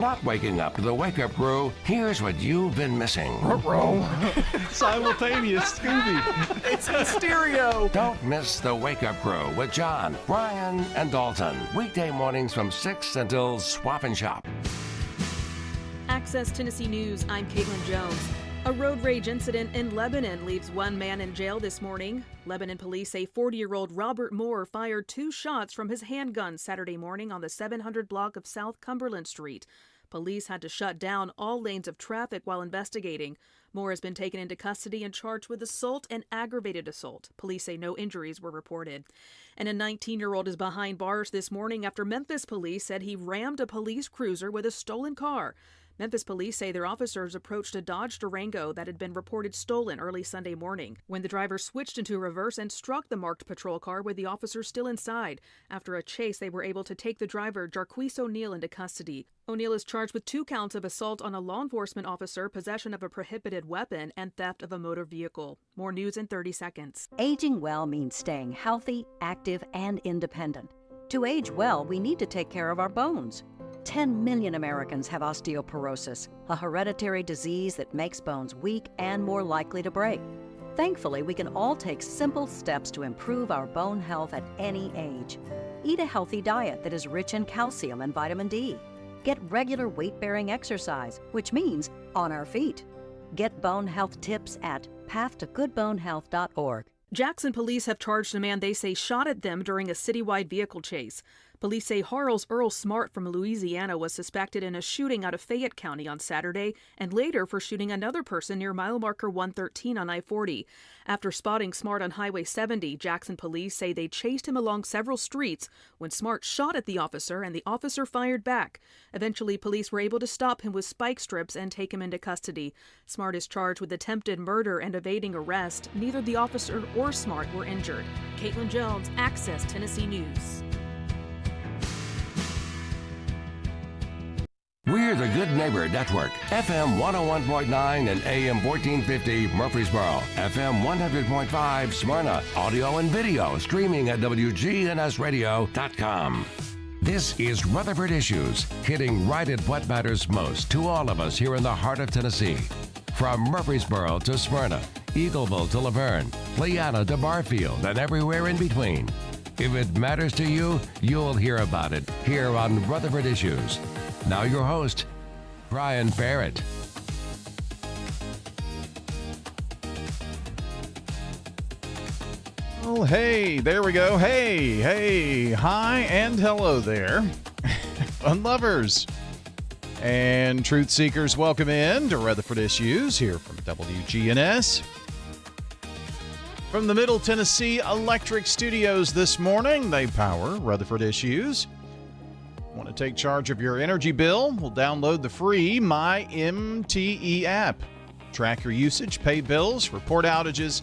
Not waking up to the Wake Up Crew, here's what you've been missing. Simultaneous Scooby. It's in stereo. Don't miss the Wake Up Crew with John, Brian, and Dalton. Weekday mornings from 6 until Swap and Shop. Access Tennessee News, I'm Caitlin Jones. A road rage incident in Lebanon leaves one man in jail this morning. Lebanon police say 40-year-old Robert Moore fired 2 shots from his handgun Saturday morning on the 700 block of South Cumberland Street. Police had to shut down all lanes of traffic while investigating. Moore has been taken into custody and charged with assault and aggravated assault. Police say no injuries were reported. And a 19-year-old is behind bars this morning after Memphis police said he rammed a police cruiser with a stolen car. Memphis police say their officers approached a Dodge Durango that had been reported stolen early Sunday morning when the driver switched into reverse and struck the marked patrol car with the officers still inside. After a chase, they were able to take the driver, Jarquise O'Neill, into custody. O'Neill is charged with 2 counts of assault on a law enforcement officer, possession of a prohibited weapon, and theft of a motor vehicle. More news in 30 seconds. Aging well means staying healthy, active, and independent. To age well, we need to take care of our bones. 10 million Americans have osteoporosis, a hereditary disease that makes bones weak and more likely to break. Thankfully, we can all take simple steps to improve our bone health at any age. Eat a healthy diet that is rich in calcium and vitamin D. Get regular weight-bearing exercise, which means on our feet. Get bone health tips at pathtogoodbonehealth.org. Jackson police have charged a man they say shot at them during a citywide vehicle chase. Police say Harl's Earl Smart from Louisiana was suspected in a shooting out of Fayette County on Saturday and later for shooting another person near mile marker 113 on I-40. After spotting Smart on Highway 70, Jackson police say they chased him along several streets when Smart shot at the officer and the officer fired back. Eventually, police were able to stop him with spike strips and take him into custody. Smart is charged with attempted murder and evading arrest. Neither the officer or Smart were injured. Caitlin Jones, Access Tennessee News. We're the Good Neighbor Network, FM 101.9 and AM 1450 Murfreesboro, FM 100.5 Smyrna, audio and video streaming at WGNSradio.com. This is Rutherford Issues, hitting right at what matters most to all of us here in the heart of Tennessee. From Murfreesboro to Smyrna, Eagleville to Laverne, Playana to Barfield, and everywhere in between. If it matters to you, you'll hear about it here on Rutherford Issues. Now your host, Brian Barrett. Oh, hey, there we go. Hey, hi and hello there. Fun lovers and truth seekers, welcome in to Rutherford Issues here from WGNS. From the Middle Tennessee Electric Studios this morning, they power Rutherford Issues. Want to take charge of your energy bill? Well, download the free My MTE app. Track your usage, pay bills, report outages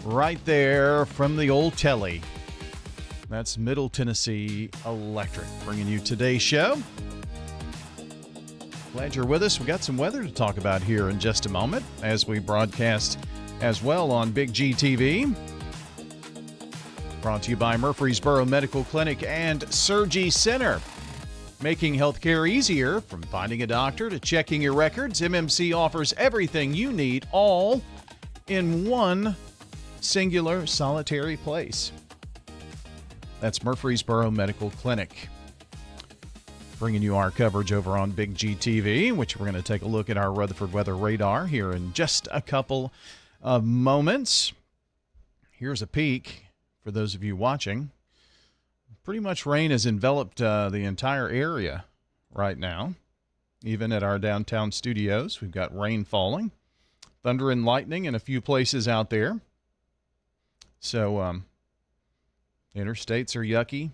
right there from the old telly. That's Middle Tennessee Electric bringing you today's show. Glad you're with us. We got some weather to talk about here in just a moment as we broadcast as well on Big G TV. Brought to you by Murfreesboro Medical Clinic and Surgery Center. Making healthcare easier, from finding a doctor to checking your records, MMC offers everything you need all in one singular solitary place. That's Murfreesboro Medical Clinic. Bringing you our coverage over on Big G TV, which we're going to take a look at our Rutherford weather radar here in just a couple of moments. Here's a peek for those of you watching. Pretty much rain has enveloped the entire area right now. Even at our downtown studios, we've got rain falling, thunder and lightning in a few places out there. So interstates are yucky.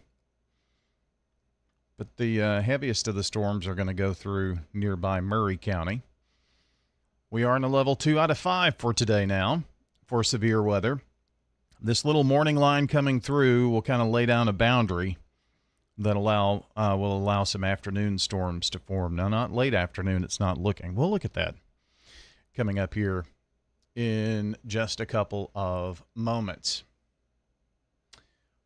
But the heaviest of the storms are going to go through nearby Murray County. We are in a level 2 out of 5 for today now for severe weather. This little morning line coming through will kind of lay down a boundary that will allow some afternoon storms to form. Now, not late afternoon, it's not looking. We'll look at that coming up here in just a couple of moments.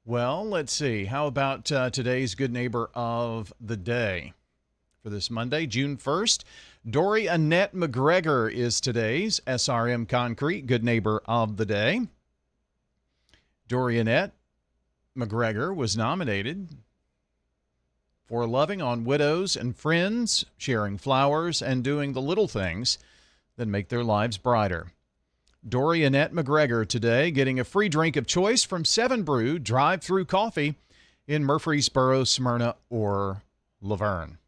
Well, let's see. How about today's Good Neighbor of the Day? for this Monday, June 1st. Dory Annette McGregor is today's SRM Concrete Good Neighbor of the Day. Dory Annette McGregor was nominated for loving on widows and friends, sharing flowers, and doing the little things that make their lives brighter. Dory Annette McGregor today getting a free drink of choice from 7 Brew drive-through coffee in Murfreesboro, Smyrna, or Laverne.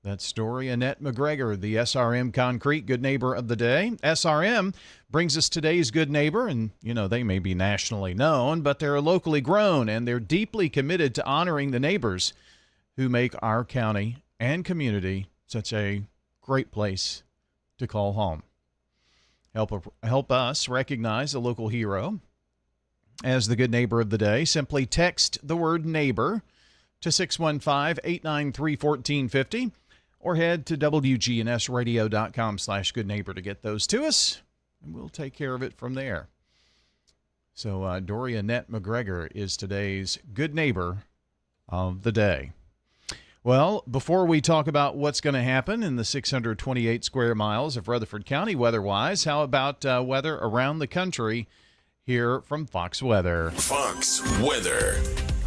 That's Dory Annette McGregor, the SRM Concrete Good Neighbor of the Day. SRM brings us today's Good Neighbor, and, they may be nationally known, but they're locally grown, and they're deeply committed to honoring the neighbors who make our county and community such a great place to call home. Help us recognize a local hero as the Good Neighbor of the Day. Simply text the word neighbor to 615-893-1450 or head to wgnsradio.com/goodneighbor to get those to us, and we'll take care of it from there. So Dory Annette McGregor is today's Good Neighbor of the Day. Well, before we talk about what's going to happen in the 628 square miles of Rutherford County weather-wise, how about weather around the country here from Fox Weather? Fox Weather.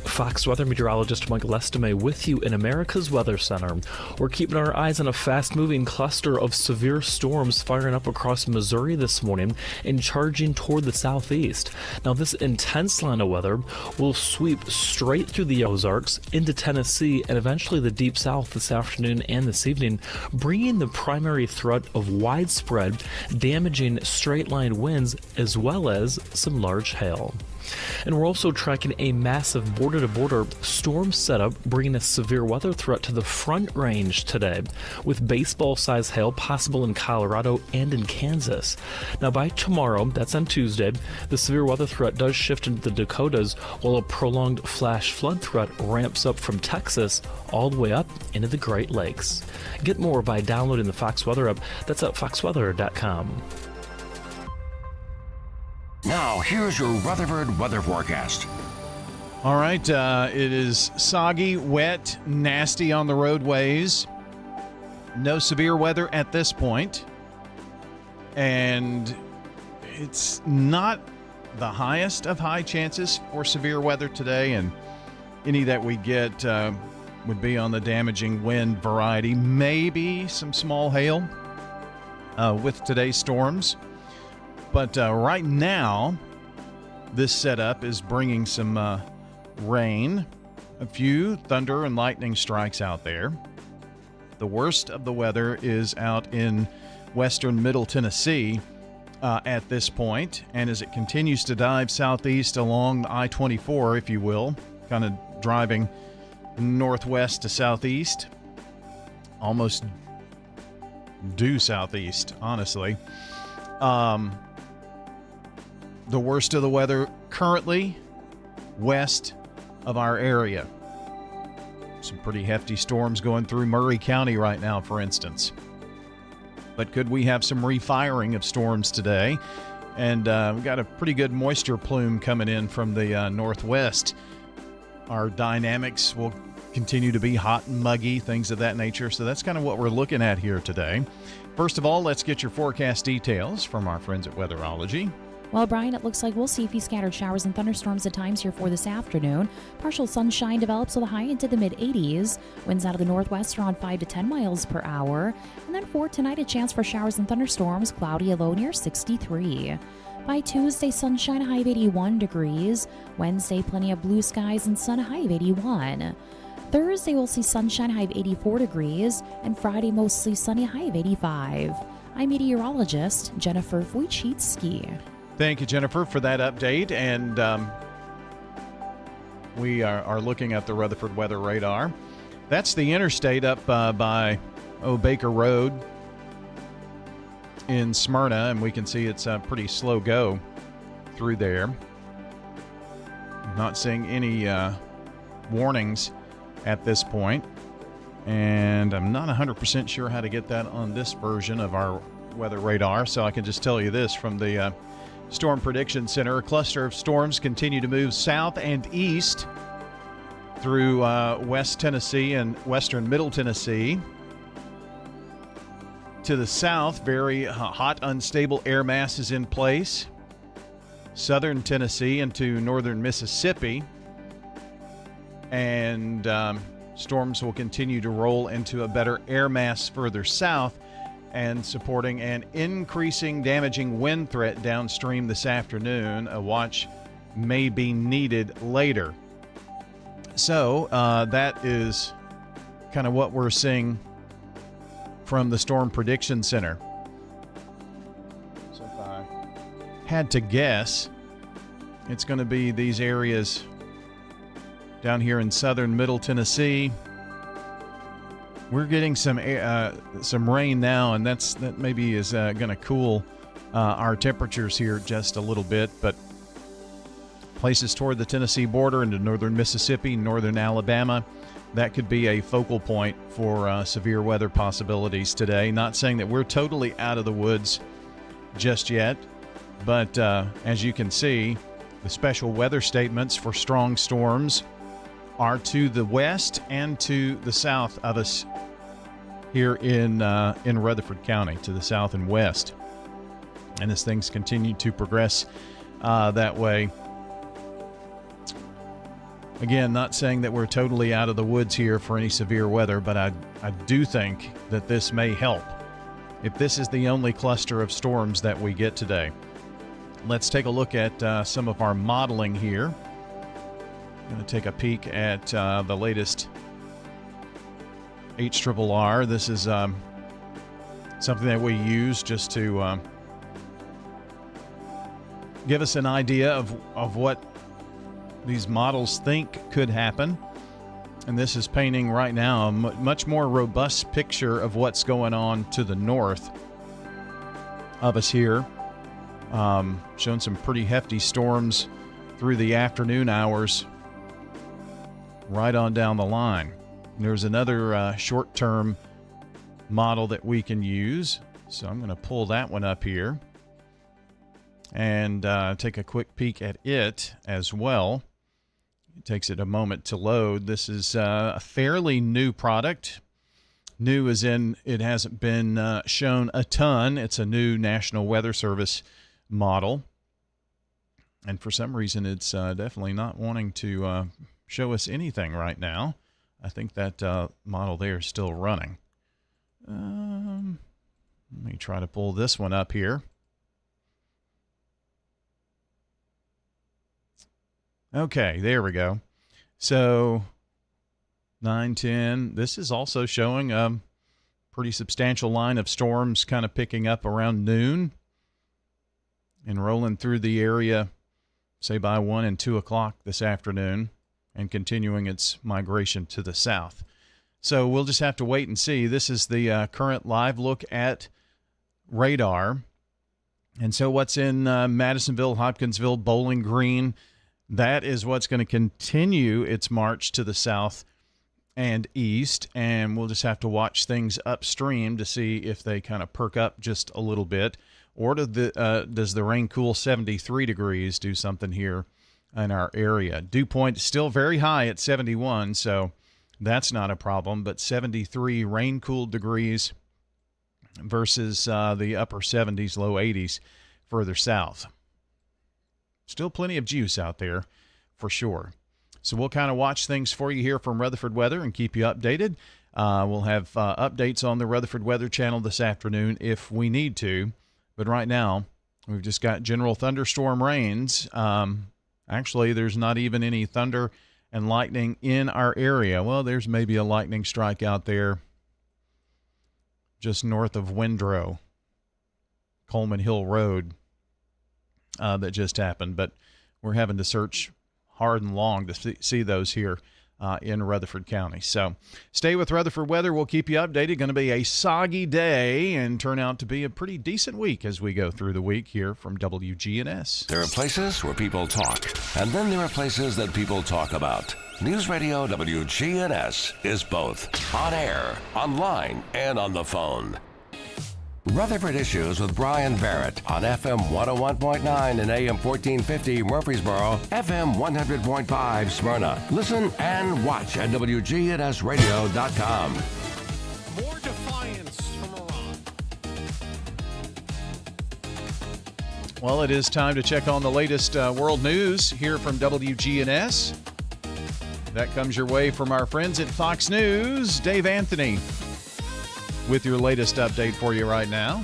Fox Weather meteorologist Mike Lestime with you in America's Weather Center. We're keeping our eyes on a fast-moving cluster of severe storms firing up across Missouri this morning and charging toward the southeast. Now, this intense line of weather will sweep straight through the Ozarks into Tennessee and eventually the deep south this afternoon and this evening, bringing the primary threat of widespread, damaging straight-line winds as well as some large hail. And we're also tracking a massive border-to-border storm setup, bringing a severe weather threat to the Front Range today, with baseball-sized hail possible in Colorado and in Kansas. Now, by tomorrow, that's on Tuesday, the severe weather threat does shift into the Dakotas, while a prolonged flash flood threat ramps up from Texas all the way up into the Great Lakes. Get more by downloading the Fox Weather app. That's at foxweather.com. Now, here's your Rutherford weather forecast. All right, it is soggy, wet, nasty on the roadways. No severe weather at this point. And it's not the highest of high chances for severe weather today, and any that we get would be on the damaging wind variety. Maybe some small hail with today's storms. But right now, this setup is bringing some rain, a few thunder and lightning strikes out there. The worst of the weather is out in western Middle Tennessee at this point, and as it continues to dive southeast along I-24, if you will, kind of driving northwest to southeast, almost due southeast, honestly. The worst of the weather currently west of our area. Some pretty hefty storms going through Murray County right now, for instance. But could we have some refiring of storms today? And we've got a pretty good moisture plume coming in from the northwest. Our dynamics will continue to be hot and muggy, things of that nature. So that's kind of what we're looking at here today. First of all, let's get your forecast details from our friends at Weatherology. Well, Brian, it looks like we'll see a few scattered showers and thunderstorms at times here for this afternoon. Partial sunshine develops with a high into the mid-80s. Winds out of the northwest around 5 to 10 miles per hour. And then for tonight, a chance for showers and thunderstorms, cloudy, a low near 63. By Tuesday, sunshine, a high of 81 degrees. Wednesday, plenty of blue skies and sun, a high of 81. Thursday, we'll see sunshine, high of 84 degrees. And Friday, mostly sunny, high of 85. I'm meteorologist Jennifer Wojcicki. Thank you, Jennifer, for that update. And we are looking at the Rutherford weather radar. That's the interstate up by Baker Road in Smyrna, and we can see it's a pretty slow go through there. Not seeing any warnings at this point, and I'm not 100% sure how to get that on this version of our weather radar, so I can just tell you this from the Storm Prediction Center. A cluster of storms continue to move south and east through West Tennessee and western Middle Tennessee. To the south, very hot, unstable air mass is in place. Southern Tennessee into northern Mississippi. And storms will continue to roll into a better air mass further south and supporting an increasing damaging wind threat downstream this afternoon. A watch may be needed later. So that is kind of what we're seeing from the Storm Prediction Center. So if I had to guess, it's going to be these areas down here in southern Middle Tennessee. We're getting some rain now, and that maybe is going to cool our temperatures here just a little bit. But places toward the Tennessee border into northern Mississippi, northern Alabama, that could be a focal point for severe weather possibilities today. Not saying that we're totally out of the woods just yet, but as you can see, the special weather statements for strong storms are to the west and to the south of us here in Rutherford County, to the south and west. And as things continue to progress that way, again, not saying that we're totally out of the woods here for any severe weather, but I do think that this may help if this is the only cluster of storms that we get today. Let's take a look at some of our modeling here. I'm going to take a peek at the latest HRRR. This is something that we use just to give us an idea of what these models think could happen. And this is painting right now a much more robust picture of what's going on to the north of us here. Showing some pretty hefty storms through the afternoon hours right on down the line. There's another short-term model that we can use. So I'm going to pull that one up here and take a quick peek at it as well. It takes it a moment to load. This is a fairly new product. New as in it hasn't been shown a ton. It's a new National Weather Service model. And for some reason, it's definitely not wanting to show us anything right now. I think that model there is still running. Let me try to pull this one up here. Okay, there we go. So 9:10. This is also showing a pretty substantial line of storms kind of picking up around noon and rolling through the area, say by 1 and 2 o'clock this afternoon, and continuing its migration to the south. So we'll just have to wait and see. This is the current live look at radar. And so what's in Madisonville, Hopkinsville, Bowling Green, that is what's going to continue its march to the south and east. And we'll just have to watch things upstream to see if they kind of perk up just a little bit. Or does the rain cool 73 degrees do something here in our area? Dew point is still very high at 71, so that's not a problem. But 73 rain cooled degrees versus the upper 70s, low 80s further south. Still plenty of juice out there for sure. So we'll kind of watch things for you here from Rutherford Weather and keep you updated. We'll have updates on the Rutherford Weather Channel this afternoon if we need to. But right now, we've just got general thunderstorm rains. Actually, there's not even any thunder and lightning in our area. Well, there's maybe a lightning strike out there just north of Windrow, Coleman Hill Road, that just happened. But we're having to search hard and long to see those here in Rutherford County. So stay with Rutherford Weather. We'll keep you updated. Going to be a soggy day and turn out to be a pretty decent week as we go through the week here from WGNS. There are places where people talk, and then there are places that people talk about. News Radio WGNS is both on air, online, and on the phone. Rutherford Issues with Brian Barrett on FM 101.9 and AM 1450 Murfreesboro, FM 100.5 Smyrna. Listen and watch at WGNSradio.com. More defiance from Iran. Well, it is time to check on the latest world news here from WGNS. That comes your way from our friends at Fox News. Dave Anthony with your latest update for you right now.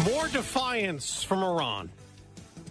More defiance from Iran.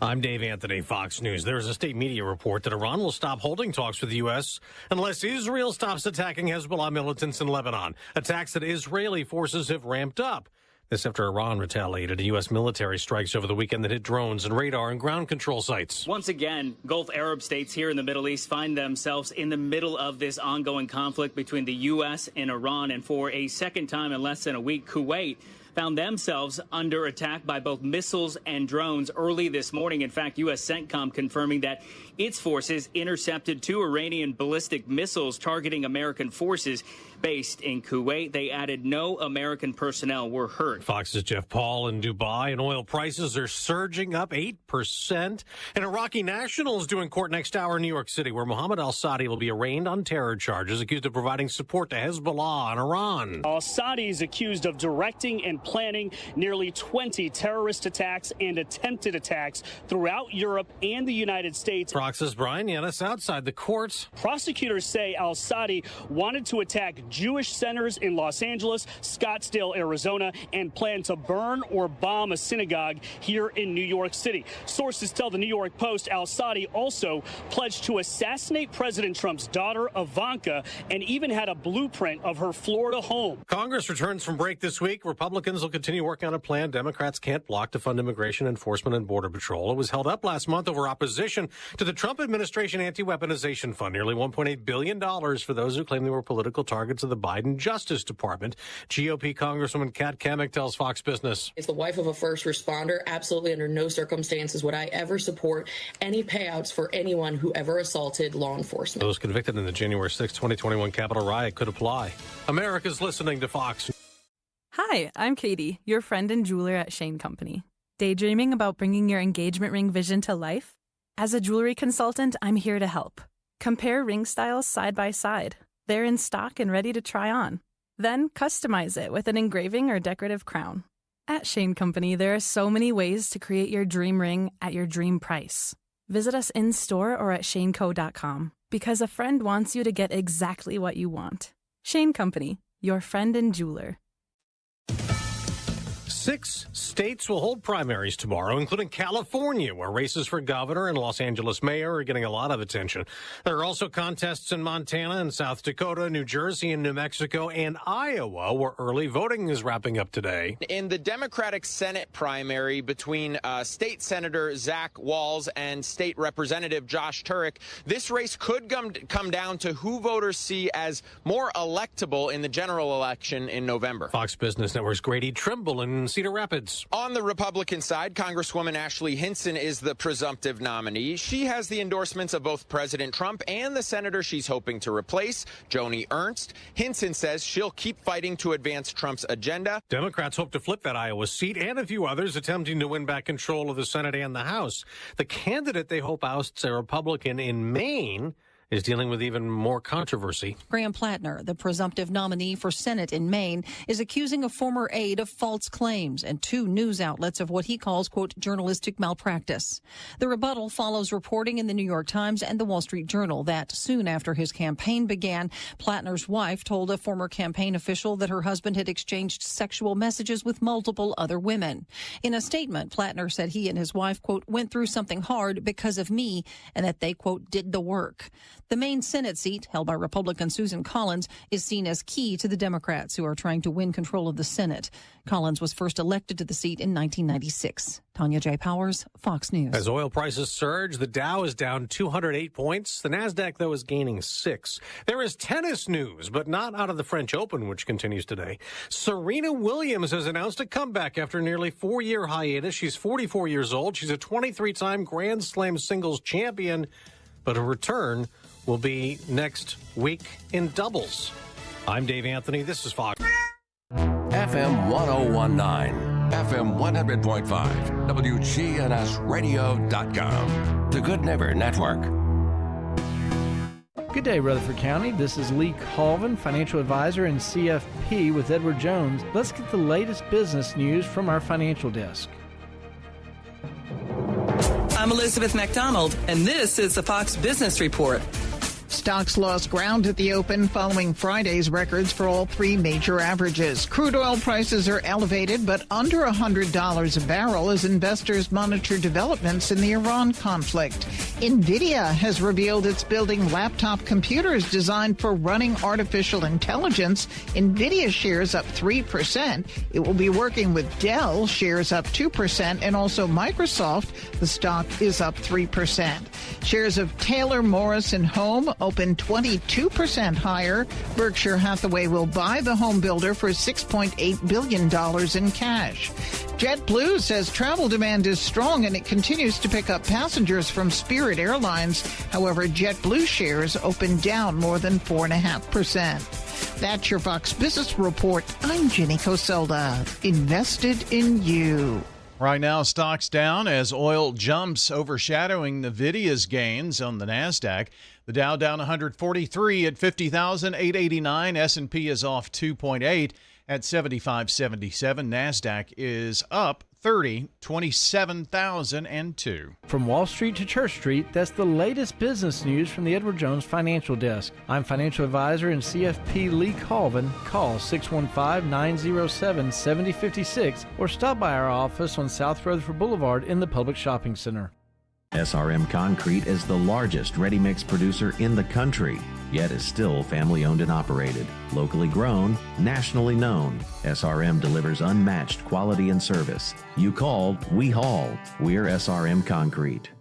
I'm Dave Anthony, Fox News. There's a state media report that Iran will stop holding talks with the U.S. unless Israel stops attacking Hezbollah militants in Lebanon, attacks that Israeli forces have ramped up. This after Iran retaliated U.S. military strikes over the weekend that hit drones and radar and ground control sites. Once again, Gulf Arab states here in the Middle East find themselves in the middle of this ongoing conflict between the U.S. and Iran. And for a second time in less than a week, Kuwait found themselves under attack by both missiles and drones early this morning. In fact, U.S. CENTCOM confirming that its forces intercepted 2 Iranian ballistic missiles targeting American forces based in Kuwait. They added no American personnel were hurt. Fox's Jeff Paul in Dubai, and oil prices are surging up 8%. And Iraqi nationals due in court next hour in New York City, where Mohammed al-Sadi will be arraigned on terror charges, accused of providing support to Hezbollah and Iran. Al-Sadi is accused of directing and planning nearly 20 terrorist attacks and attempted attacks throughout Europe and the United States. Fox's Brian Yanis outside the courts. Prosecutors say al-Sadi wanted to attack Jewish centers in Los Angeles, Scottsdale, Arizona, and planned to burn or bomb a synagogue here in New York City. Sources tell the New York Post al-Sadi also pledged to assassinate President Trump's daughter, Ivanka, and even had a blueprint of her Florida home. Congress returns from break this week. Republicans will continue working on a plan Democrats can't block to fund immigration enforcement and border patrol. It was held up last month over opposition to the Trump administration anti-weaponization fund, nearly $1.8 billion for those who claim they were political targets of the Biden Justice Department. GOP Congresswoman Kat Kamick tells Fox Business. As the wife of a first responder, absolutely under no circumstances would I ever support any payouts for anyone who ever assaulted law enforcement. Those convicted in the January 6, 2021 Capitol riot could apply. America's listening to Fox. Hi, I'm Katie, your friend and jeweler at Shane Company. Daydreaming about bringing your engagement ring vision to life? As a jewelry consultant, I'm here to help. Compare ring styles side by side. They're in stock and ready to try on. Then customize it with an engraving or decorative crown. At Shane Company, there are so many ways to create your dream ring at your dream price. Visit us in-store or at shaneco.com because a friend wants you to get exactly what you want. Shane Company, your friend and jeweler. 6 states will hold primaries tomorrow, including California, where races for governor and Los Angeles mayor are getting a lot of attention. There are also contests in Montana and South Dakota, New Jersey and New Mexico, and Iowa, where early voting is wrapping up today. In the Democratic Senate primary between State Senator Zach Walz and State Representative Josh Turek, this race could come down to who voters see as more electable in the general election in November. Fox Business Network's Grady Trimble in Cedar Rapids. On the Republican side, Congresswoman Ashley Hinson is the presumptive nominee. She has the endorsements of both President Trump and the senator she's hoping to replace, Joni Ernst. Hinson says she'll keep fighting to advance Trump's agenda. Democrats hope to flip that Iowa seat and a few others, attempting to win back control of the Senate and the House. The candidate they hope ousts a Republican in Maine is dealing with even more controversy. Graham Plattner, the presumptive nominee for Senate in Maine, is accusing a former aide of false claims and 2 news outlets of what he calls, quote, journalistic malpractice. The rebuttal follows reporting in the New York Times and the Wall Street Journal that soon after his campaign began, Plattner's wife told a former campaign official that her husband had exchanged sexual messages with multiple other women. In a statement, Plattner said he and his wife, quote, went through something hard because of me and that they, quote, did the work. The Maine Senate seat, held by Republican Susan Collins, is seen as key to the Democrats who are trying to win control of the Senate. Collins was first elected to the seat in 1996. Tanya J. Powers, Fox News. As oil prices surge, the Dow is down 208 points. The Nasdaq, though, is gaining 6. There is tennis news, but not out of the French Open, which continues today. Serena Williams has announced a comeback after a nearly 4-year hiatus. She's 44 years old. She's a 23-time Grand Slam singles champion, but her return will be next week in doubles. I'm Dave Anthony. This is Fox. FM 1019, FM 100.5, WGNSradio.com. The Good Neighbor Network. Good day, Rutherford County. This is Lee Colvin, financial advisor and CFP with Edward Jones. Let's get the latest business news from our financial desk. I'm Elizabeth McDonald, and this is the Fox Business Report. Stocks lost ground at the open following Friday's records for all three major averages. Crude oil prices are elevated, but under $100 a barrel as investors monitor developments in the Iran conflict. NVIDIA has revealed it's building laptop computers designed for running artificial intelligence. NVIDIA shares up 3%. It will be working with Dell, shares up 2%, and also Microsoft. The stock is up 3%. Shares of Taylor Morrison Home opened 22% higher. Berkshire Hathaway will buy the home builder for $6.8 billion in cash. JetBlue says travel demand is strong and it continues to pick up passengers from Spirit Airlines. However, JetBlue shares opened down more than 4.5%. That's your Fox Business Report. I'm Jenny Coselda. Invested in you. Right now, stocks down as oil jumps, overshadowing NVIDIA's gains on the NASDAQ. The Dow down 143 at 50,889. S&P is off 2.8 at 7577. NASDAQ is up 30, 27,002. From Wall Street to Church Street, that's the latest business news from the Edward Jones Financial Desk. I'm financial advisor and CFP Lee Colvin. Call 615-907-7056 or stop by our office on South Rutherford Boulevard in the Public Shopping Center. SRM Concrete is the largest ready-mix producer in the country, yet is still family-owned and operated. Locally grown, nationally known, SRM delivers unmatched quality and service. You called, we haul. We're SRM Concrete.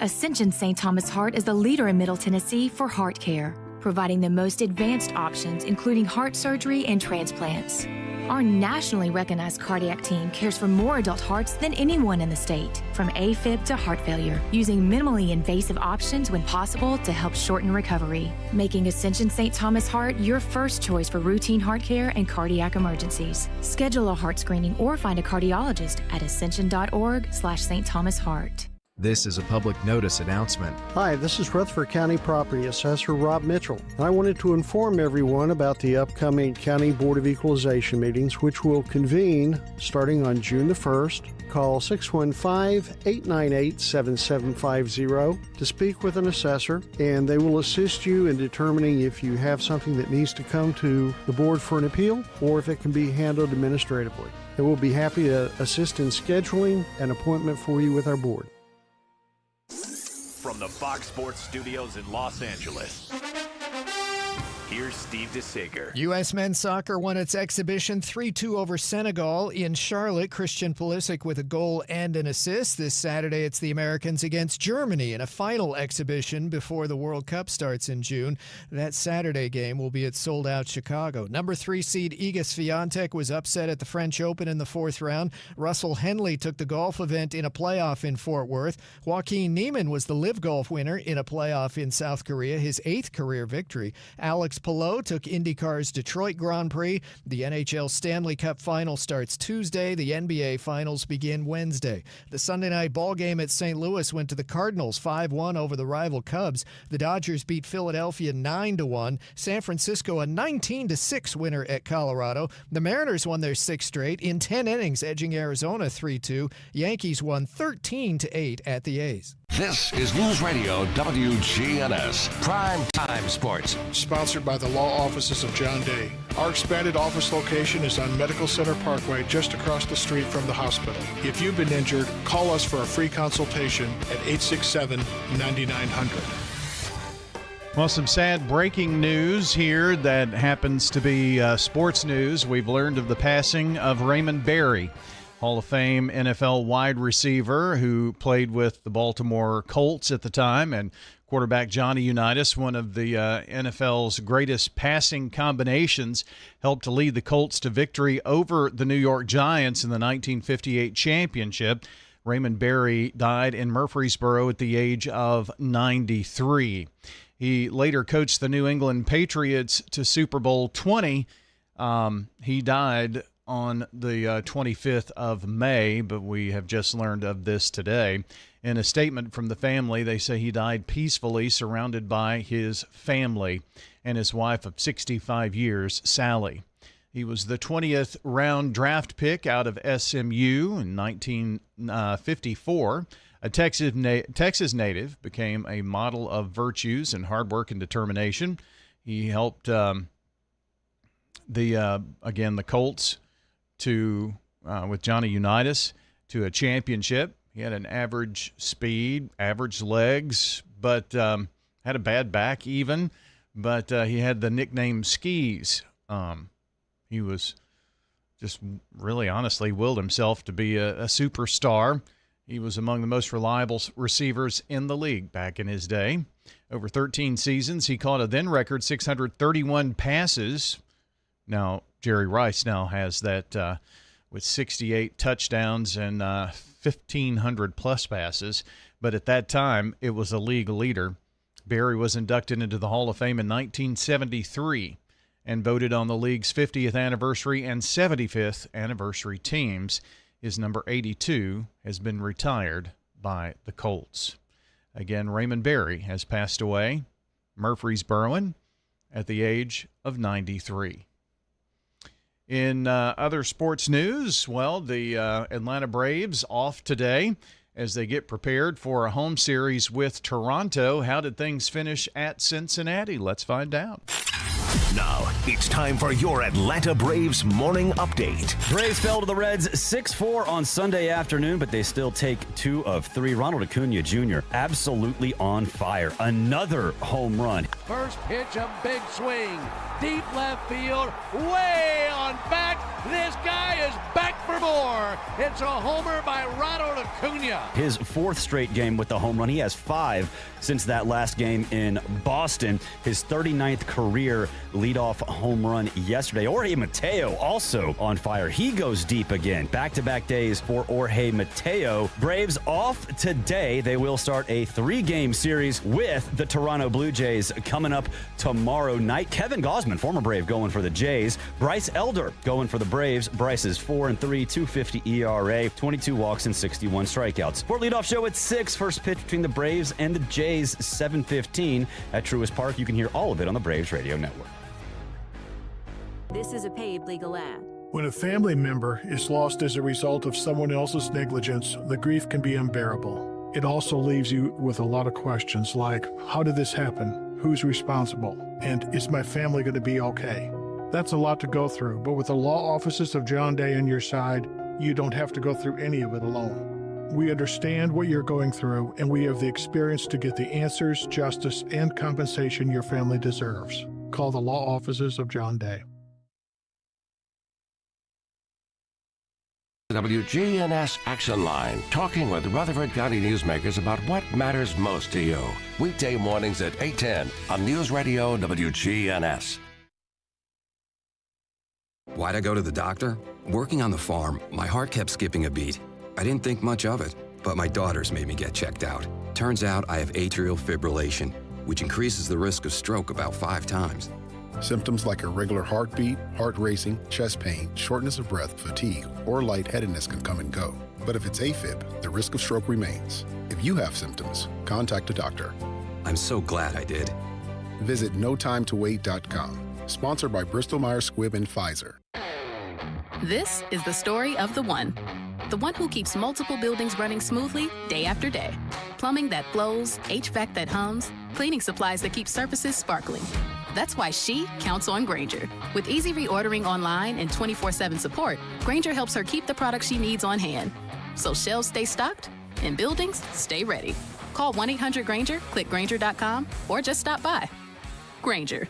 Ascension St. Thomas Heart is the leader in Middle Tennessee for heart care, providing the most advanced options, including heart surgery and transplants. Our nationally recognized cardiac team cares for more adult hearts than anyone in the state, from AFib to heart failure, using minimally invasive options when possible to help shorten recovery, making Ascension St. Thomas Heart your first choice for routine heart care and cardiac emergencies. Schedule a heart screening or find a cardiologist at ascension.org/St. Thomas Heart. This is a public notice announcement. Hi, this is Rutherford County Property Assessor Rob Mitchell. I wanted to inform everyone about the upcoming County Board of Equalization meetings, which will convene starting on June the 1st. Call 615-898-7750 to speak with an assessor, and they will assist you in determining if you have something that needs to come to the board for an appeal or if it can be handled administratively. They will be happy to assist in scheduling an appointment for you with our board. From the Fox Sports Studios in Los Angeles, here's Steve DeSager. U.S. men's soccer won its exhibition 3-2 over Senegal. In Charlotte, Christian Pulisic with a goal and an assist. This Saturday, it's the Americans against Germany in a final exhibition before the World Cup starts in June. That Saturday game will be at sold-out Chicago. Number 3 seed Iga Swiatek was upset at the French Open in the fourth round. Russell Henley took the golf event in a playoff in Fort Worth. Joaquin Niemann was the LIV Golf winner in a playoff in South Korea, his 8th career victory. Alex Palou took IndyCar's Detroit Grand Prix. The NHL Stanley Cup Final starts Tuesday. The NBA Finals begin Wednesday. The Sunday night ball game at St. Louis went to the Cardinals 5-1 over the rival Cubs. The Dodgers beat Philadelphia 9-1. San Francisco a 19-6 winner at Colorado. The Mariners won their 6th straight in 10 innings, edging Arizona 3-2. Yankees won 13-8 at the A's. This is News Radio WGNS Prime Time Sports. Sponsored by the law offices of John Day. Our expanded office location is on Medical Center Parkway, just across the street from the hospital. If you've been injured, call us for a free consultation at 867-9900. Well, some sad breaking news here that happens to be sports news. We've learned of the passing of Raymond Berry, Hall of Fame NFL wide receiver who played with the Baltimore Colts at the time, and quarterback Johnny Unitas, one of the NFL's greatest passing combinations, helped to lead the Colts to victory over the New York Giants in the 1958 championship. Raymond Berry died in Murfreesboro at the age of 93. He later coached the New England Patriots to Super Bowl 20. He died on the 25th of May, but we have just learned of this today. In a statement from the family, they say he died peacefully, surrounded by his family and his wife of 65 years, Sally. He was the 20th round draft pick out of SMU in 1954. A Texas native, became a model of virtues and hard work and determination. He helped the Colts to with Johnny Unitas to a championship. He had an average speed, average legs, but had a bad back even. But he had the nickname Skis. He was just really honestly willed himself to be a superstar. He was among the most reliable receivers in the league back in his day. Over 13 seasons, he caught a then record 631 passes. Now, Jerry Rice now has that with 68 touchdowns and 1,500-plus passes. But at that time, it was a league leader. Barry was inducted into the Hall of Fame in 1973 and voted on the league's 50th anniversary and 75th anniversary teams. His number 82 has been retired by the Colts. Again, Raymond Barry has passed away, Murfreesboroan, at the age of 93. In other sports news, well, the Atlanta Braves off today as they get prepared for a home series with Toronto. How did things finish at Cincinnati? Let's find out. Now, it's time for your Atlanta Braves morning update. Braves fell to the Reds 6-4 on Sunday afternoon, but they still take 2 of 3. Ronald Acuna Jr. absolutely on fire. Another home run. First pitch, a big swing. Deep left field, way on back. This guy is back for more. It's a homer by Ronald Acuna. His 4th straight game with the home run. He has 5 since that last game in Boston. His 39th career leadoff home run yesterday. Jorge Mateo also on fire. He goes deep again. Back-to-back days for Jorge Mateo. Braves off today. They will start a 3-game series with the Toronto Blue Jays coming up tomorrow night. Kevin Gausman, former Brave, going for the Jays. Bryce Elder going for the Braves. Bryce is 4-3, 2.50 ERA, 22 walks and 61 strikeouts. For leadoff show at 6, first pitch between the Braves and the Jays, 7:15 at Truist Park. You can hear all of it on the Braves Radio Network. This is a paid legal ad. When a family member is lost as a result of someone else's negligence, the grief can be unbearable. It also leaves you with a lot of questions like, how did this happen? Who's responsible? And is my family going to be okay? That's a lot to go through, but with the law offices of John Day on your side, you don't have to go through any of it alone. We understand what you're going through, and we have the experience to get the answers, justice, and compensation your family deserves. Call the law offices of John Day. WGNS Action Line, talking with Rutherford County newsmakers about what matters most to you. Weekday mornings at 8:10 on News Radio WGNS. Why'd I go to the doctor? Working on the farm, my heart kept skipping a beat. I didn't think much of it, but my daughters made me get checked out. Turns out I have atrial fibrillation, which increases the risk of stroke about 5 times. Symptoms like irregular heartbeat, heart racing, chest pain, shortness of breath, fatigue, or lightheadedness can come and go. But if it's AFib, the risk of stroke remains. If you have symptoms, contact a doctor. I'm so glad I did. Visit notimetowait.com. Sponsored by Bristol-Myers Squibb and Pfizer. This is the story of the one who keeps multiple buildings running smoothly day after day. Plumbing that flows, HVAC that hums, cleaning supplies that keep surfaces sparkling. That's why she counts on Grainger. With easy reordering online and 24/7 support, Grainger helps her keep the products she needs on hand. So shelves stay stocked and buildings stay ready. Call 1-800-GRAINGER, click Grainger.com, or just stop by. Grainger,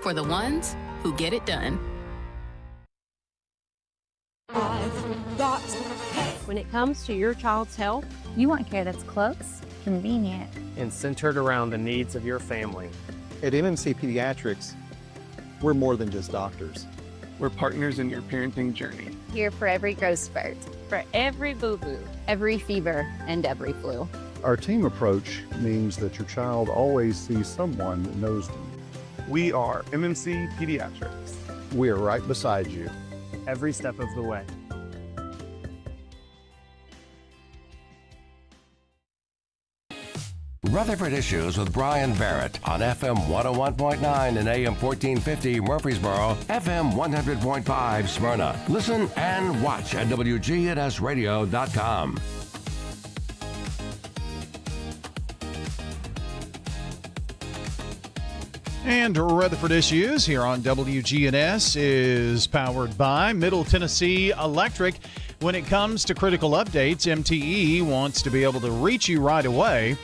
for the ones who get it done. When it comes to your child's health, you want care that's close, convenient, and centered around the needs of your family. At MMC Pediatrics, we're more than just doctors. We're partners in your parenting journey. Here for every growth spurt, for every boo-boo, every fever, and every flu. Our team approach means that your child always sees someone that knows them. We are MMC Pediatrics. We are right beside you. Every step of the way. Rutherford Issues with Brian Barrett on FM 101.9 and AM 1450 Murfreesboro, FM 100.5 Smyrna. Listen and watch at WGNSradio.com. And Rutherford Issues here on WGNS is powered by Middle Tennessee Electric. When it comes to critical updates, MTE wants to be able to reach you right away.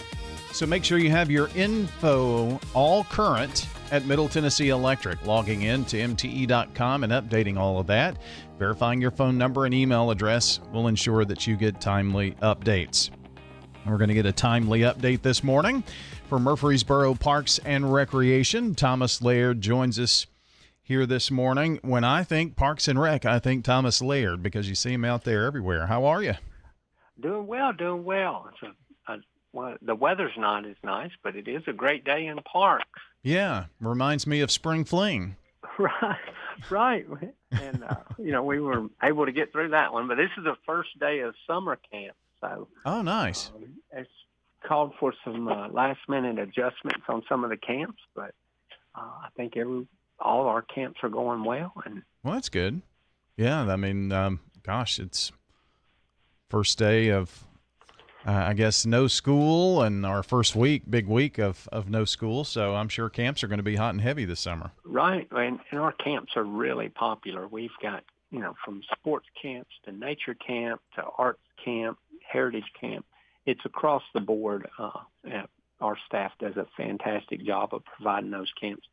So make sure you have your info all current at Middle Tennessee Electric. Logging in to MTE.com and updating all of that. Verifying your phone number and email address will ensure that you get timely updates. We're going to get a timely update this morning from Murfreesboro Parks and Recreation. Thomas Laird joins us here this morning. When I think Parks and Rec, I think Thomas Laird because you see him out there everywhere. How are you? Doing well, doing well. Well, the weather's not as nice, but it is a great day in the park. Yeah, reminds me of Spring Fling. Right. And, we were able to get through that one, but this is the first day of summer camp. So, oh, nice. It's called for some last-minute adjustments on some of the camps, but I think all our camps are going well. Well, that's good. Yeah, I mean, it's first day of I guess no school and our first big week of no school. So I'm sure camps are going to be hot and heavy this summer. Right. And our camps are really popular. We've got, from sports camps to nature camp to arts camp, heritage camp. It's across the board. Our staff does a fantastic job of providing those camps.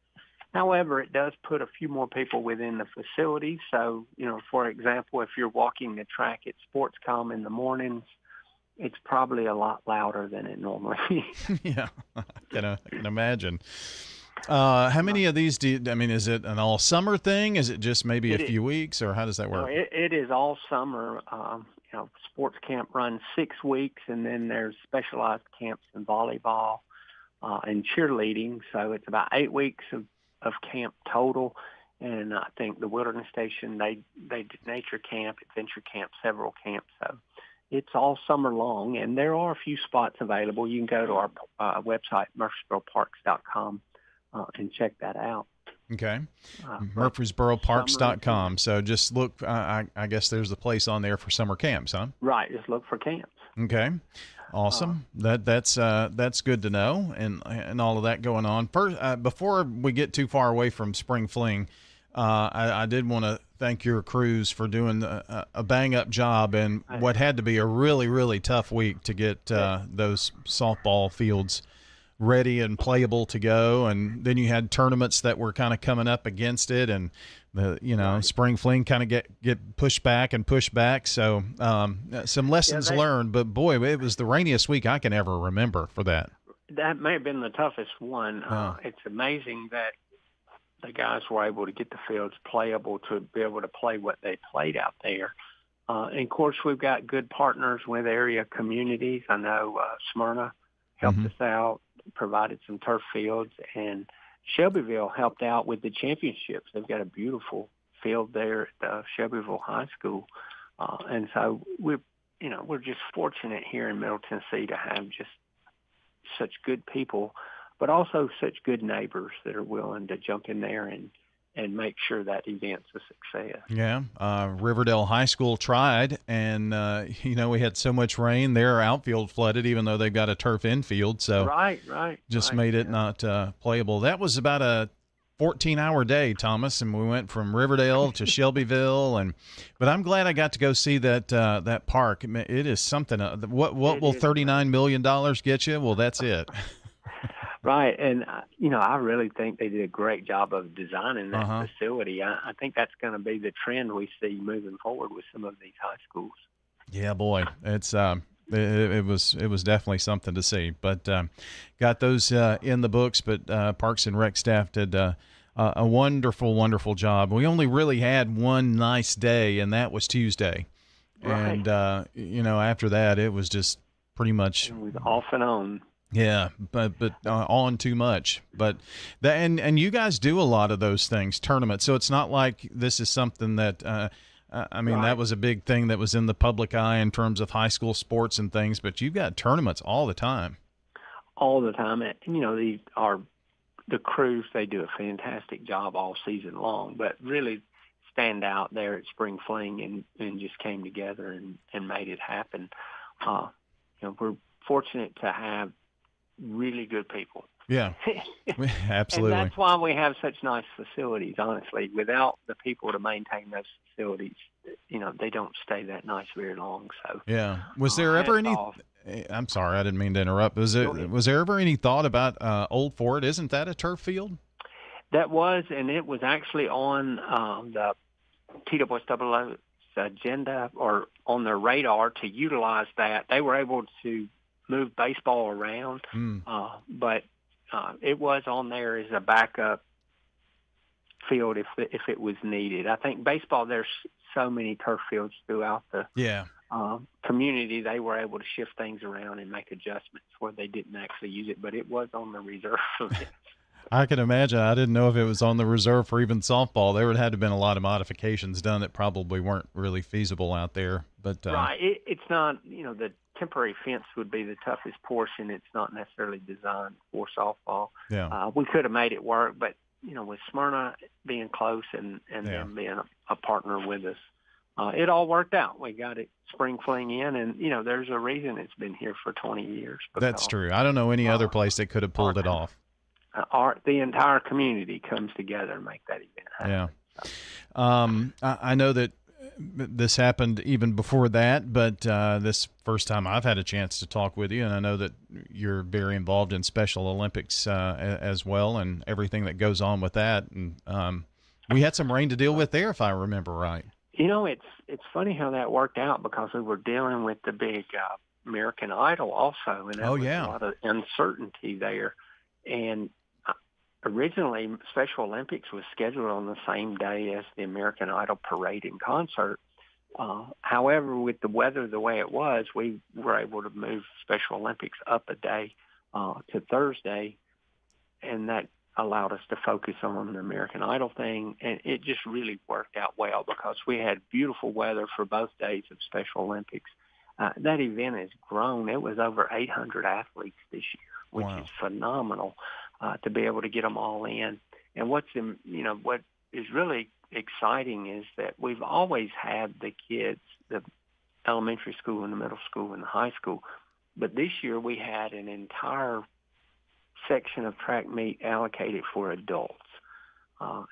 However, it does put a few more people within the facility. So, for example, if you're walking the track at Sportscom in the mornings, it's probably a lot louder than it normally is. Yeah, I can imagine. How many of these is it an all summer thing? Is it just maybe a few weeks, or how does that work? No, it is all summer. Sports camp runs 6 weeks, and then there's specialized camps in volleyball and cheerleading. So it's about 8 weeks of camp total. And I think the Wilderness Station, they did nature camp, adventure camp, several camps. So it's all summer long, and there are a few spots available. You can go to our website, murfreesboroparks.com, and check that out. Okay. Murfreesboroparks.com. So just look, I guess there's a place on there for summer camps, huh? Right. Just look for camps. Okay. Awesome. That's good to know, and all of that going on. First, before we get too far away from Spring Fling, I did want to thank your crews for doing a bang-up job in what had to be a really, really tough week to get those softball fields ready and playable to go. And then you had tournaments that were kind of coming up against it, and Spring Fling kind of get pushed back. So some lessons learned. But boy, it was the rainiest week I can ever remember for that. That may have been the toughest one. It's amazing that the guys were able to get the fields playable to be able to play what they played out there. And, of course, we've got good partners with area communities. I know Smyrna helped us out, provided some turf fields, and Shelbyville helped out with the championships. They've got a beautiful field there at Shelbyville High School. And so we're just fortunate here in Middle Tennessee to have just such good people, but also such good neighbors that are willing to jump in there and make sure that event's a success. Yeah. Riverdale High School tried, and, we had so much rain, their outfield flooded, even though they've got a turf infield. So right. Just made it not playable. That was about a 14-hour day, Thomas, and we went from Riverdale to Shelbyville. But I'm glad I got to go see that park. It is something. What will $39 million get you? Well, that's it. Right, and, I really think they did a great job of designing that facility. I think that's going to be the trend we see moving forward with some of these high schools. Yeah, boy, it's it was definitely something to see. But got those in the books, but Parks and Rec staff did a wonderful, wonderful job. We only really had one nice day, and that was Tuesday. Right. And, after that, it was just pretty much. It was off and on. Yeah, but on too much. But and you guys do a lot of those things, tournaments. So it's not like this is something that I mean, that was a big thing that was in the public eye in terms of high school sports and things. But you've got tournaments all the time. All the time, and the crews. They do a fantastic job all season long. But really stand out there at Spring Fling and just came together and made it happen. We're fortunate to have really good people. Yeah, absolutely. And that's why we have such nice facilities, honestly. Without the people to maintain those facilities, they don't stay that nice very long. So yeah. Was there ever any I'm sorry, I didn't mean to interrupt. Was there ever any thought about Old Fort? Isn't that a turf field? That was, and it was actually on the TWSAA's agenda or on their radar to utilize that. They were able to move baseball around, but it was on there as a backup field if it was needed. I think baseball, there's so many turf fields throughout the community. They were able to shift things around and make adjustments where they didn't actually use it, but it was on the reserve list. I can imagine. I didn't know if it was on the reserve for even softball. There would have had to been a lot of modifications done that probably weren't really feasible out there. But right, it's not. The temporary fence would be the toughest portion. It's not necessarily designed for softball. Yeah, we could have made it work, but with Smyrna being close and them being a partner with us, it all worked out. We got it Spring Fling in, and there's a reason it's been here for 20 years. That's true. I don't know any other place that could have pulled it off. The entire community comes together and make that event happen. Yeah. I know that this happened even before that, but this first time I've had a chance to talk with you, and I know that you're very involved in Special Olympics as well and everything that goes on with that. And we had some rain to deal with there, if I remember right. It's funny how that worked out because we were dealing with the big American Idol also, and there was a lot of uncertainty there. And originally, Special Olympics was scheduled on the same day as the American Idol parade and concert. However, with the weather the way it was, we were able to move Special Olympics up a day to Thursday, and that allowed us to focus on the American Idol thing. And it just really worked out well because we had beautiful weather for both days of Special Olympics. That event has grown. It was over 800 athletes this year, which is phenomenal. To be able to get them all in. And what is really exciting is that we've always had the kids, the elementary school and the middle school and the high school, but this year we had an entire section of track meet allocated for adults.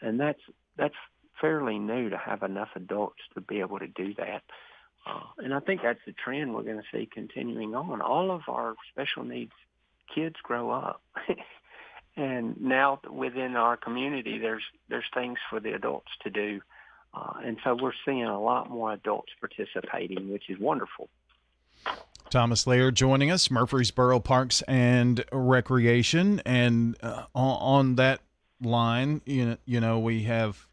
And that's fairly new to have enough adults to be able to do that. And I think that's the trend we're going to see continuing on. All of our special needs kids grow up. And now within our community, there's things for the adults to do. And so we're seeing a lot more adults participating, which is wonderful. Thomas Laird joining us, Murfreesboro Parks and Recreation. And on that line, we have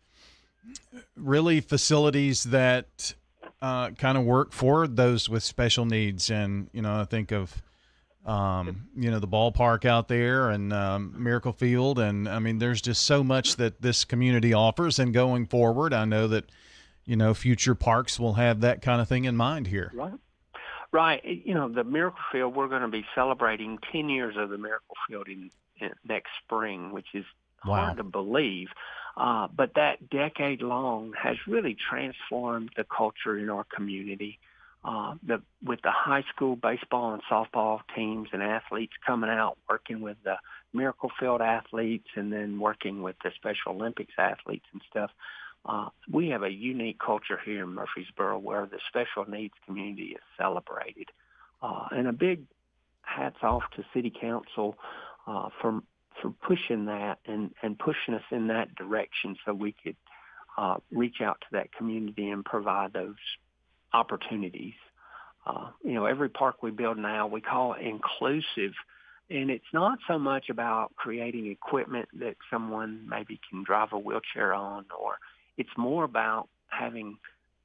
really facilities that kind of work for those with special needs. And, I think of the ballpark out there and Miracle Field. And, I mean, there's just so much that this community offers. And going forward, I know that, future parks will have that kind of thing in mind here. Right. The Miracle Field, we're going to be celebrating 10 years of the Miracle Field in next spring, which is hard to believe. But that decade long has really transformed the culture in our community. With the high school baseball and softball teams and athletes coming out, working with the Miracle Field athletes and then working with the Special Olympics athletes and stuff, we have a unique culture here in Murfreesboro where the special needs community is celebrated. And a big hats off to City Council for pushing that and pushing us in that direction so we could reach out to that community and provide those opportunities. Every park we build now, we call it inclusive. And it's not so much about creating equipment that someone maybe can drive a wheelchair on, or it's more about having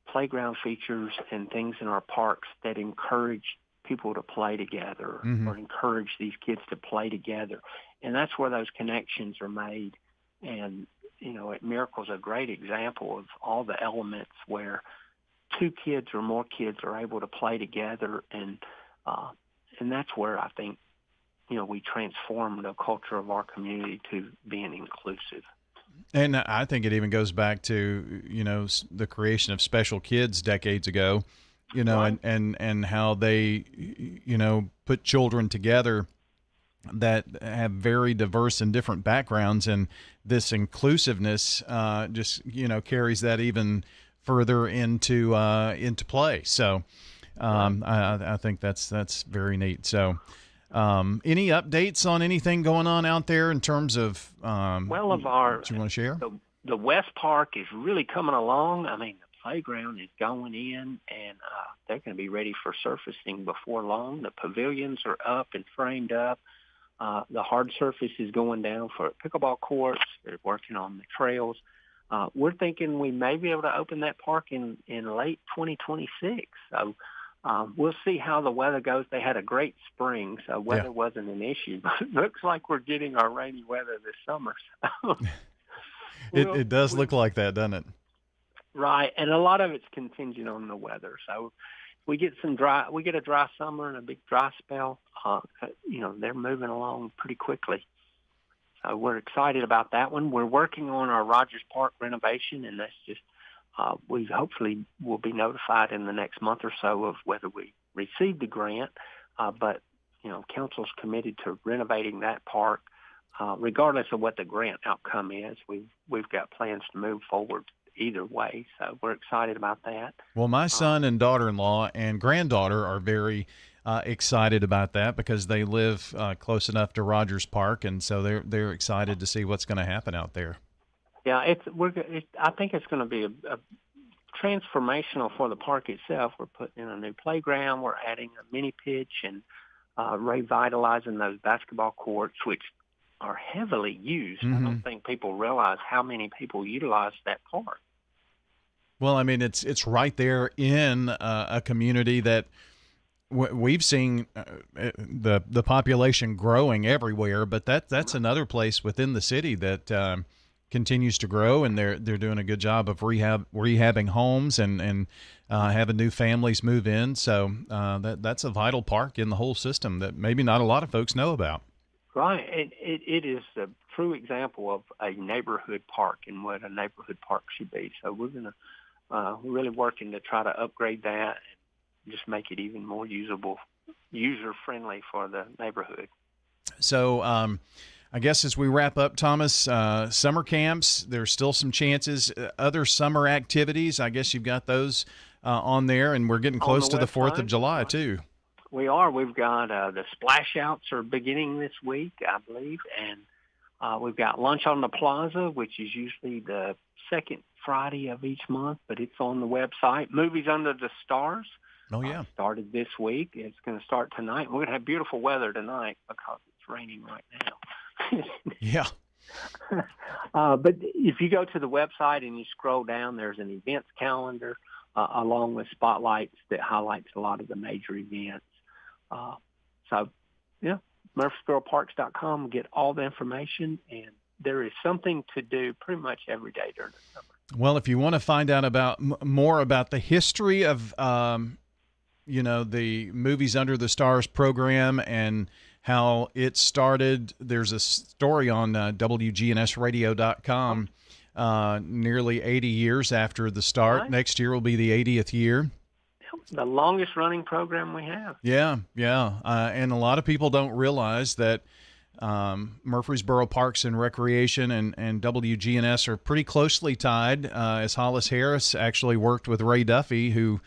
playground features and things in our parks that encourage people to play together Mm-hmm. or encourage these kids to play together. And that's where those connections are made. And, Miracle's a great example of all the elements where two kids or more kids are able to play together. And that's where I think, we transform the culture of our community to being inclusive. And I think it even goes back to, the creation of Special Kids decades ago, Right. and how they, put children together that have very diverse and different backgrounds. And this inclusiveness just, carries that even further into play. So I think that's very neat. So any updates on anything going on out there in terms of what you want to share? The West Park is really coming along. I mean, the playground is going in, and they're going to be ready for surfacing before long. The pavilions are up and framed up. The hard surface is going down for pickleball courts. They're working on the trails. We're thinking we may be able to open that park in late 2026. So we'll see how the weather goes. They had a great spring, so weather wasn't an issue. But it looks like we're getting our rainy weather this summer. So it does look like that, doesn't it? Right, and a lot of it's contingent on the weather. So we get a dry summer and a big dry spell. They're moving along pretty quickly. So we're excited about that one. We're working on our Rogers Park renovation, and that's just we hopefully will be notified in the next month or so of whether we receive the grant. But council's committed to renovating that park, regardless of what the grant outcome is. We've got plans to move forward either way, so we're excited about that. Well, my son and daughter-in-law and granddaughter are very excited about that because they live close enough to Rogers Park, and so they're excited to see what's going to happen out there. Yeah, I think it's going to be a transformational for the park itself. We're putting in a new playground. We're adding a mini pitch and revitalizing those basketball courts, which are heavily used. Mm-hmm. I don't think people realize how many people utilize that park. Well, I mean, it's right there in a community that we've seen the population growing everywhere, but that's another place within the city that continues to grow, and they're doing a good job of rehabbing homes and having new families move in. So that's a vital park in the whole system that maybe not a lot of folks know about. Right. It is a true example of a neighborhood park and what a neighborhood park should be. So we're really working to try to upgrade that and just make it even more user-friendly for the neighborhood. So I guess as we wrap up, Thomas, summer camps, there's still some chances. Other summer activities, I guess you've got those on there, and we're getting close to the 4th of July, too. We are. We've got the splash outs are beginning this week, I believe, and we've got lunch on the plaza, which is usually the second Friday of each month, but it's on the website. Movies Under the Stars. Oh, yeah. Started this week. It's going to start tonight. We're going to have beautiful weather tonight because it's raining right now. Yeah. But if you go to the website and you scroll down, there's an events calendar along with spotlights that highlights a lot of the major events. Murfreesboroparks.com, get all the information, and there is something to do pretty much every day during the summer. Well, if you want to find out about more about the history of, the Movies Under the Stars program and how it started, there's a story on WGNSradio.com nearly 80 years after the start. Right. Next year will be the 80th year. The longest running program we have. Yeah. And a lot of people don't realize that Murfreesboro Parks and Recreation and WGNS are pretty closely tied, as Hollis Harris actually worked with Ray Duffy, who